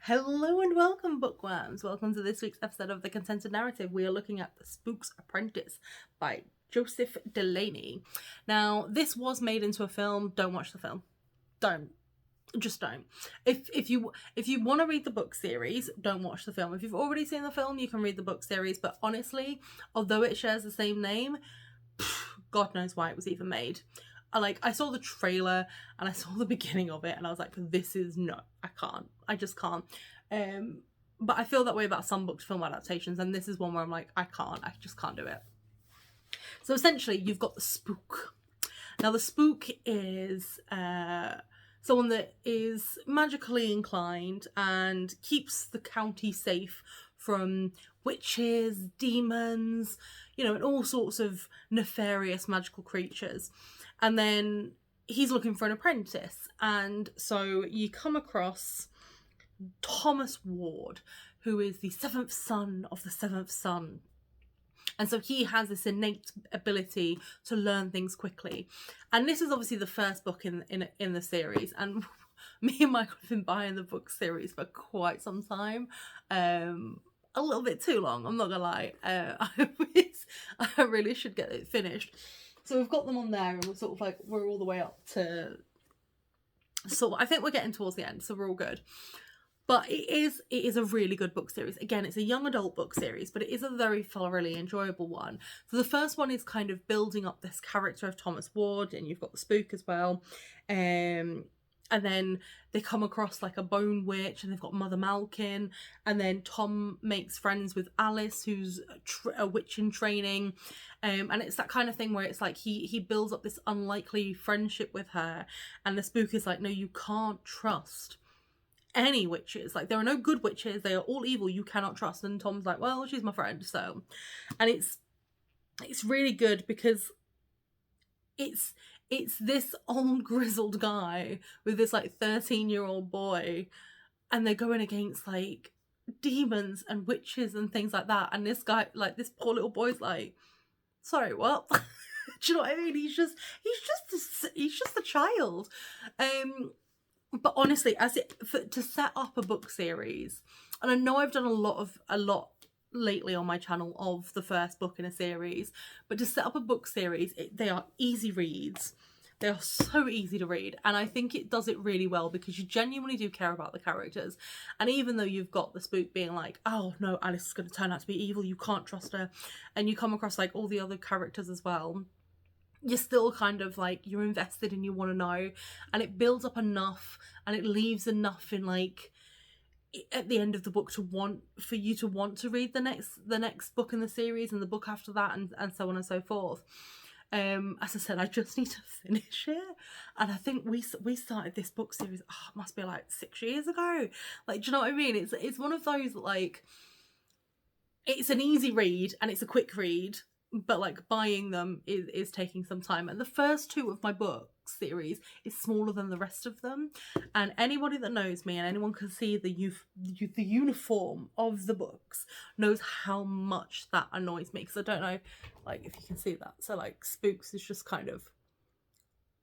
Hello and welcome, bookworms. Welcome to this week's episode of The Contented Narrative. We are looking at The Spooks Apprentice by Joseph Delaney. Now, this was made into a film. Don't watch the film. Just don't. If you want to read the book series, don't watch the film. If you've already seen the film, you can read the book series. But honestly, although it shares the same name, God knows why it was even made. I saw the trailer and I saw the beginning of it and I was like, I just can't. But I feel that way about some book to film adaptations, and this is one where I'm like, I just can't do it. So essentially you've got the spook. Now the spook is someone that is magically inclined and keeps the county safe from witches, demons, and all sorts of nefarious magical creatures. And then he's looking for an apprentice. And so you come across Thomas Ward, who is the seventh son of the seventh son. And so he has this innate ability to learn things quickly. And this is obviously the first book in the series. And me and Michael have been buying the book series for quite some time. A little bit too long, I'm not gonna lie. I really should get it finished. So we've got them on there, and we're all the way up to. So I think we're getting towards the end, so we're all good. But it is a really good book series. Again, it's a young adult book series, but it is a very thoroughly enjoyable one. So the first one is kind of building up this character of Thomas Ward, and you've got the spook as well. And then they come across like a bone witch, and they've got Mother Malkin. And then Tom makes friends with Alice, who's a witch in training. And it's that kind of thing where it's like he builds up this unlikely friendship with her. And the spook is like, no, you can't trust any witches. Like, there are no good witches. They are all evil. You cannot trust. And Tom's like, well, she's my friend. So, and it's really good because it's this old grizzled guy with this 13-year-old boy, and they're going against demons and witches and things like that. And this guy, this poor little boy's like, sorry, what? Do you know what I mean? He's just a child. But honestly, to set up a book series, and I know I've done a lot lately on my channel of the first book in a series, but to set up a book series, they are easy reads. They are so easy to read, and I think it does it really well because you genuinely do care about the characters. And even though you've got the spook being like, oh no, Alice is going to turn out to be evil, you can't trust her, and you come across all the other characters as well, you're still kind of you're invested and you want to know, and it builds up enough and it leaves enough in at the end of the book for you to want to read the next book in the series and the book after that, and so on and so forth. As I said, I just need to finish it, and I think we started this book series, it must be 6 years ago. Do you know what I mean? It's one of those it's an easy read and it's a quick read, but buying them is taking some time. And the first two of my book series is smaller than the rest of them, and anybody that knows me and anyone can see the uniform of the books knows how much that annoys me, because I don't know if you can see that. So Spooks is just kind of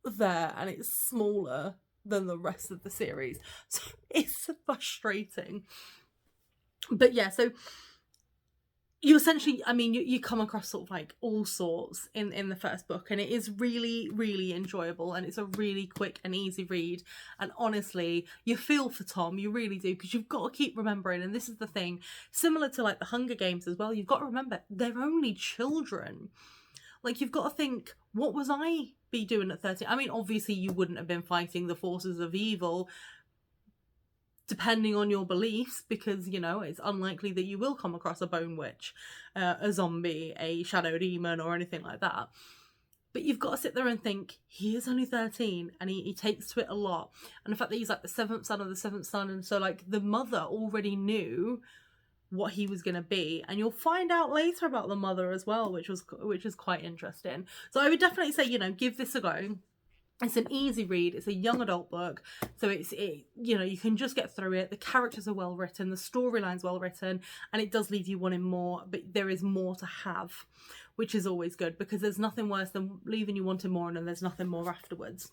there and it's smaller than the rest of the series, so it's frustrating. But yeah, so you essentially, you come across all sorts in the first book, and it is really, really enjoyable, and it's a really quick and easy read. And honestly, you feel for Tom, you really do, because you've got to keep remembering, and this is the thing, similar to the Hunger Games as well, you've got to remember, they're only children. You've got to think, what was I be doing at 13? Obviously you wouldn't have been fighting the forces of evil, depending on your beliefs, because it's unlikely that you will come across a bone witch, a zombie, a shadow demon, or anything like that. But you've got to sit there and think, he is only 13 and he takes to it a lot. And the fact that he's the seventh son of the seventh son, and so the mother already knew what he was going to be, and you'll find out later about the mother as well, which is quite interesting. So I would definitely say, give this a go. It's an easy read. It's a young adult book, so you can just get through it. The characters are well written, the storyline's well written, and it does leave you wanting more, but there is more to have, which is always good, because there's nothing worse than leaving you wanting more and then there's nothing more afterwards.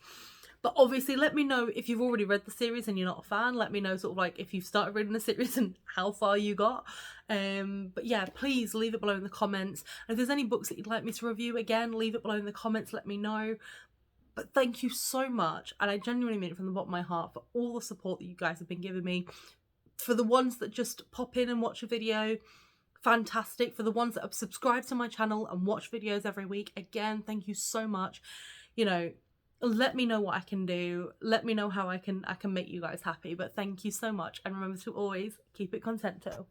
But obviously let me know if you've already read the series and you're not a fan. Let me know sort of like if you've started reading the series and how far you got. But yeah, please leave it below in the comments. And if there's any books that you'd like me to review, again, leave it below in the comments, let me know. But thank you so much, and I genuinely mean it from the bottom of my heart, for all the support that you guys have been giving me. For the ones that just pop in and watch a video, fantastic. For the ones that have subscribed to my channel and watch videos every week, again, thank you so much. You know, let me know what I can do. Let me know how I can make you guys happy. But thank you so much, and remember to always keep it contento.